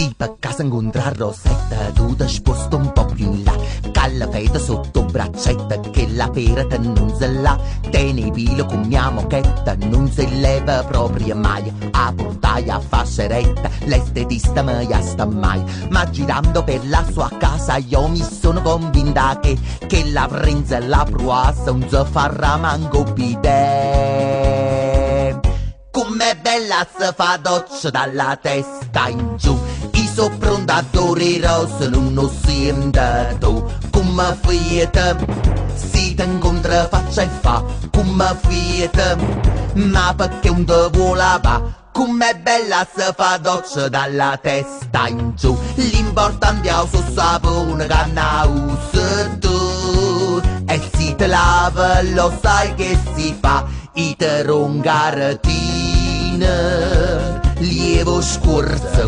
sì, per caso incontrare Rosetta, tu ti sposto un po' più in là, calla fede sotto braccetta, che la pera te non se la, te ne pilo con mia mochetta, non si leva proprio mai, a portaia a fasceretta, l'estetista mi sta mai, ma girando per la sua casa io mi sono convinta che la prenza e la pruassa non si farà manco bidè. Com'è bella se fa doccia dalla testa in giù, i sopprontatori rosa non lo sente tu. Come fiete, si ti incontra faccia e fa, come fiete, ma perché un te vuole va. Com'è bella se fa doccia dalla testa in giù, l'importante è il suo sapone che ne usi tu. E si te lava lo sai che si fa, i te rongaratine, lievo scorza